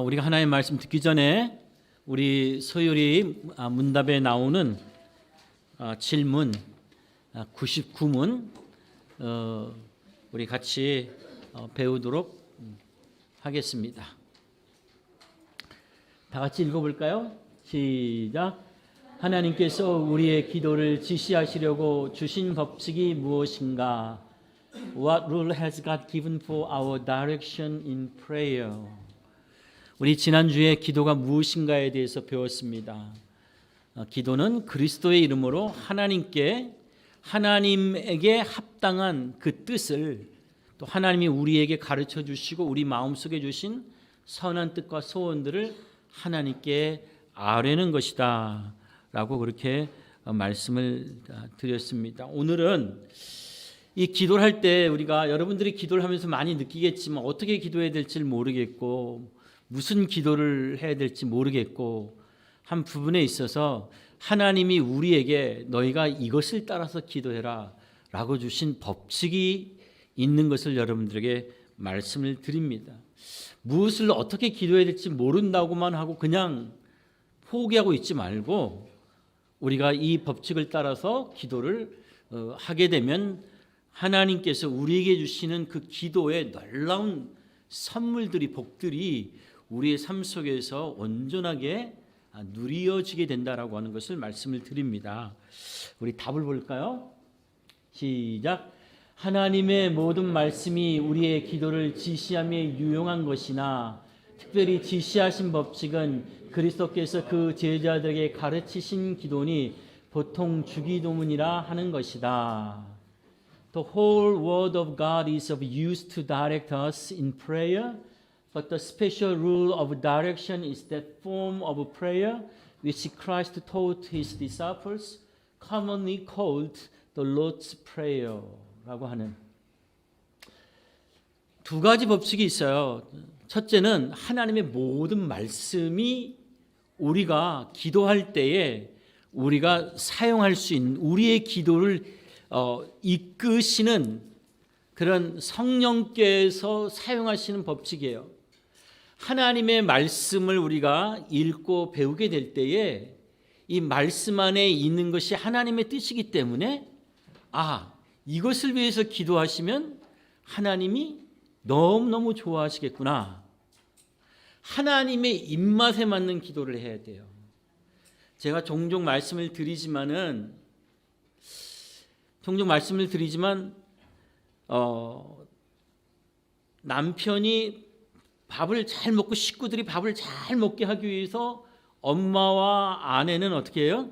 우리가 하나님의 말씀 듣기 전에 우리 서율이 문답에 나오는 질문 99문 우리 같이 배우도록 하겠습니다. 다 같이 읽어볼까요? 시작. 하나님께서 우리의 기도를 지시하시려고 주신 법칙이 무엇인가? What rule has God given for our direction in prayer? 우리 지난주에 기도가 무엇인가에 대해서 배웠습니다. 기도는 그리스도의 이름으로 하나님에게 합당한 그 뜻을 또 하나님이 우리에게 가르쳐 주시고 우리 마음속에 주신 선한 뜻과 소원들을 하나님께 아뢰는 것이다 라고 그렇게 말씀을 드렸습니다. 오늘은 이 기도를 할 때 우리가 여러분들이 기도를 하면서 많이 느끼겠지만 어떻게 기도해야 될지 모르겠고 무슨 기도를 해야 될지 모르겠고 한 부분에 있어서 하나님이 우리에게 너희가 이것을 따라서 기도해라 라고 주신 법칙이 있는 것을 여러분들에게 말씀을 드립니다. 무엇을 어떻게 기도해야 될지 모른다고만 하고 그냥 포기하고 있지 말고 우리가 이 법칙을 따라서 기도를 하게 되면 하나님께서 우리에게 주시는 그 기도의 놀라운 선물들이 복들이 우리의 삶 속에서 온전하게 누려지게 된다라고 하는 것을 말씀을 드립니다. 우리 답을 볼까요? 시작. 하나님의 모든 말씀이 우리의 기도를 지시하며 유용한 것이나 특별히 지시하신 법칙은 그리스도께서 그 제자들에게 가르치신 기도니 보통 주기도문이라 하는 것이다. The whole word of God is of use to direct us in prayer, but the special rule of direction is that form of prayer which Christ taught his disciples, commonly called the Lord's Prayer. 라고 하는 두 가지 법칙이 있어요. 첫째는 하나님의 모든 말씀이 우리가 기도할 때에 우리가 사용할 수 있는 우리의 기도를 이끄시는 그런 성령께서 사용하시는 법칙이에요. 하나님의 말씀을 우리가 읽고 배우게 될 때에 이 말씀 안에 있는 것이 하나님의 뜻이기 때문에 이것을 위해서 기도하시면 하나님이 너무너무 좋아하시겠구나. 하나님의 입맛에 맞는 기도를 해야 돼요. 제가 종종 말씀을 드리지만 남편이 밥을 잘 먹고 식구들이 밥을 잘 먹게 하기 위해서 엄마와 아내는 어떻게 해요?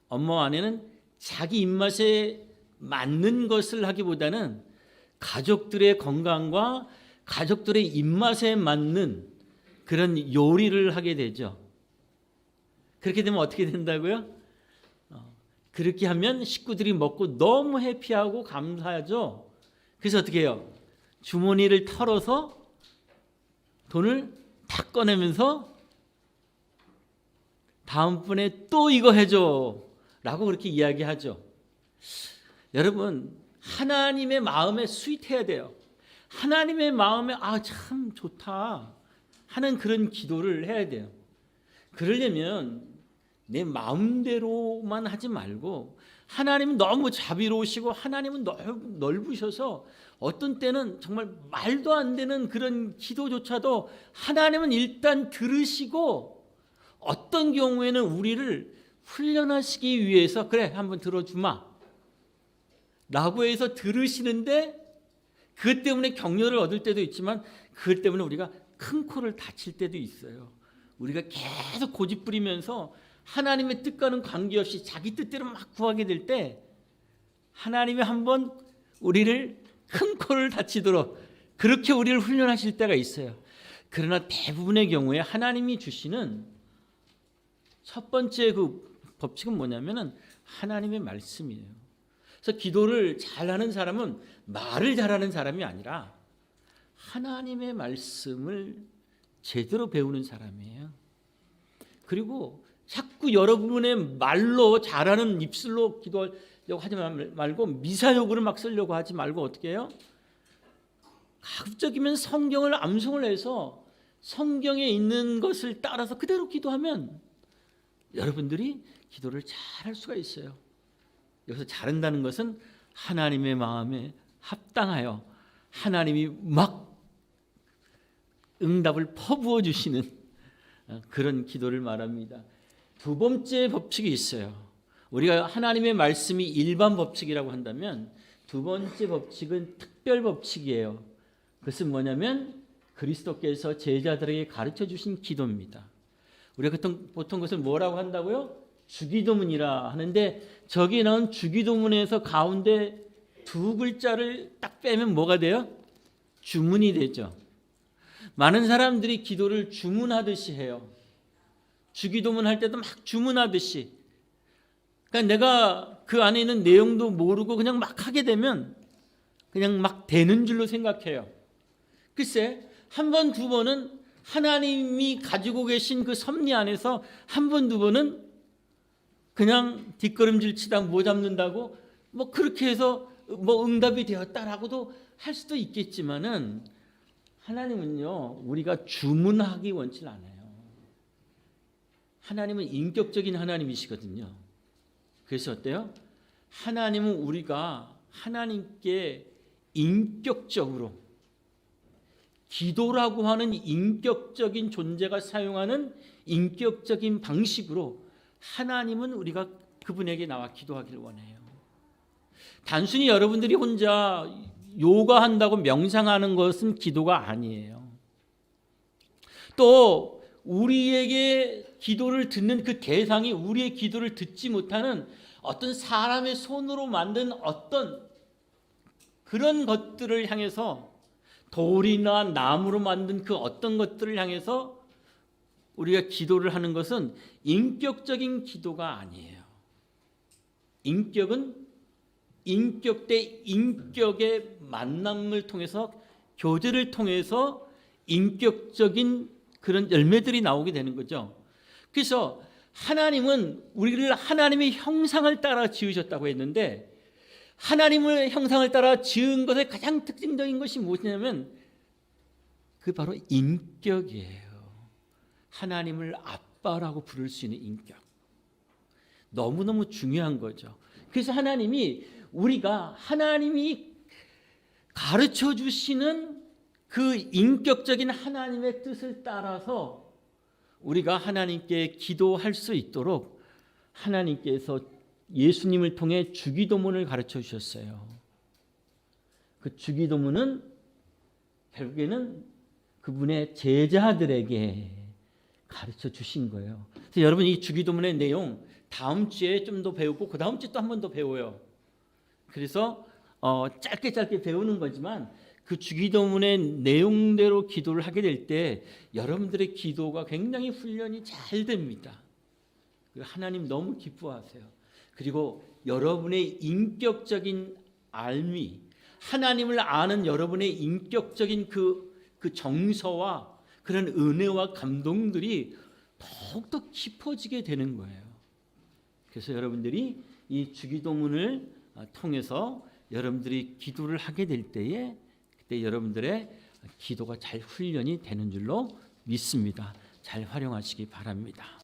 엄마와 아내는 자기 입맛에 맞는 것을 하기보다는 가족들의 건강과 가족들의 입맛에 맞는 그런 요리를 하게 되죠. 그렇게 되면 어떻게 된다고요? 그렇게 하면 식구들이 먹고 너무 해피하고 감사하죠. 그래서 어떻게 해요? 주머니를 털어서 돈을 탁 꺼내면서 다음번에 또 이거 해줘 라고 그렇게 이야기하죠. 여러분, 하나님의 마음에 스윗해야 돼요. 하나님의 마음에 참 좋다 하는 그런 기도를 해야 돼요. 그러려면 내 마음대로만 하지 말고 하나님은 너무 자비로우시고 하나님은 넓으셔서 어떤 때는 정말 말도 안 되는 그런 기도조차도 하나님은 일단 들으시고 어떤 경우에는 우리를 훈련하시기 위해서 그래 한번 들어주마 라고 해서 들으시는데 그것 때문에 격려를 얻을 때도 있지만 그것 때문에 우리가 큰 코를 다칠 때도 있어요. 우리가 계속 고집 부리면서 하나님의 뜻과는 관계없이 자기 뜻대로 막 구하게 될 때 하나님이 한번 우리를 큰 코를 다치도록 그렇게 우리를 훈련하실 때가 있어요. 그러나 대부분의 경우에 하나님이 주시는 첫 번째 그 법칙은 뭐냐면은 하나님의 말씀이에요. 그래서 기도를 잘하는 사람은 말을 잘하는 사람이 아니라 하나님의 말씀을 제대로 배우는 사람이에요. 그리고 자꾸 여러분의 말로 잘하는 입술로 기도하려고 하지 말고 미사여구를 막 쓰려고 하지 말고 어떻게 해요? 가급적이면 성경을 암송을 해서 성경에 있는 것을 따라서 그대로 기도하면 여러분들이 기도를 잘 할 수가 있어요. 여기서 잘한다는 것은 하나님의 마음에 합당하여 하나님이 막 응답을 퍼부어 주시는 그런 기도를 말합니다. 두 번째 법칙이 있어요. 우리가 하나님의 말씀이 일반 법칙이라고 한다면 두 번째 법칙은 특별 법칙이에요. 그것은 뭐냐면 그리스도께서 제자들에게 가르쳐 주신 기도입니다. 우리가 보통 그것을 뭐라고 한다고요? 주기도문이라 하는데 저기 나온 주기도문에서 가운데 두 글자를 딱 빼면 뭐가 돼요? 주문이 되죠. 많은 사람들이 기도를 주문하듯이 해요. 주기도문 할 때도 막 주문하듯이. 그러니까 내가 그 안에 있는 내용도 모르고 그냥 막 하게 되면 그냥 막 되는 줄로 생각해요. 글쎄, 한 번, 두 번은 하나님이 가지고 계신 그 섭리 안에서 한 번, 두 번은 그냥 뒷걸음질 치다 못 잡는다고 뭐 그렇게 해서 뭐 응답이 되었다라고도 할 수도 있겠지만은 하나님은요, 우리가 주문하기 원치 않아요. 하나님은 인격적인 하나님이시거든요. 그래서 어때요? 하나님은 우리가 하나님께 인격적으로 기도라고 하는 인격적인 존재가 사용하는 인격적인 방식으로 하나님은 우리가 그분에게 나와 기도하기를 원해요. 단순히 여러분들이 혼자 요가한다고 명상하는 것은 기도가 아니에요. 또 우리에게 기도를 듣는 그 대상이 우리의 기도를 듣지 못하는 어떤 사람의 손으로 만든 어떤 그런 것들을 향해서 돌이나 나무로 만든 그 어떤 것들을 향해서 우리가 기도를 하는 것은 인격적인 기도가 아니에요. 인격은 인격 대 인격의 만남을 통해서 교제를 통해서 인격적인 그런 열매들이 나오게 되는 거죠. 그래서 하나님은 우리를 하나님의 형상을 따라 지으셨다고 했는데 하나님의 형상을 따라 지은 것의 가장 특징적인 것이 무엇이냐면 그 바로 인격이에요. 하나님을 아빠라고 부를 수 있는 인격. 너무너무 중요한 거죠. 그래서 우리가 하나님이 가르쳐 주시는 그 인격적인 하나님의 뜻을 따라서 우리가 하나님께 기도할 수 있도록 하나님께서 예수님을 통해 주기도문을 가르쳐 주셨어요. 그 주기도문은 결국에는 그분의 제자들에게 가르쳐 주신 거예요. 그래서 여러분 이 주기도문의 내용 다음 주에 좀 더 배우고 그 다음 주에 또 한 번 더 배워요. 그래서 짧게 배우는 거지만 그 주기도문의 내용대로 기도를 하게 될 때 여러분들의 기도가 굉장히 훈련이 잘 됩니다. 하나님 너무 기뻐하세요. 그리고 여러분의 인격적인 알미, 하나님을 아는 여러분의 인격적인 그 정서와 그런 은혜와 감동들이 더욱더 깊어지게 되는 거예요. 그래서 여러분들이 이 주기도문을 통해서 여러분들이 기도를 하게 될 때에 그때 여러분들의 기도가 잘 훈련이 되는 줄로 믿습니다. 잘 활용하시기 바랍니다.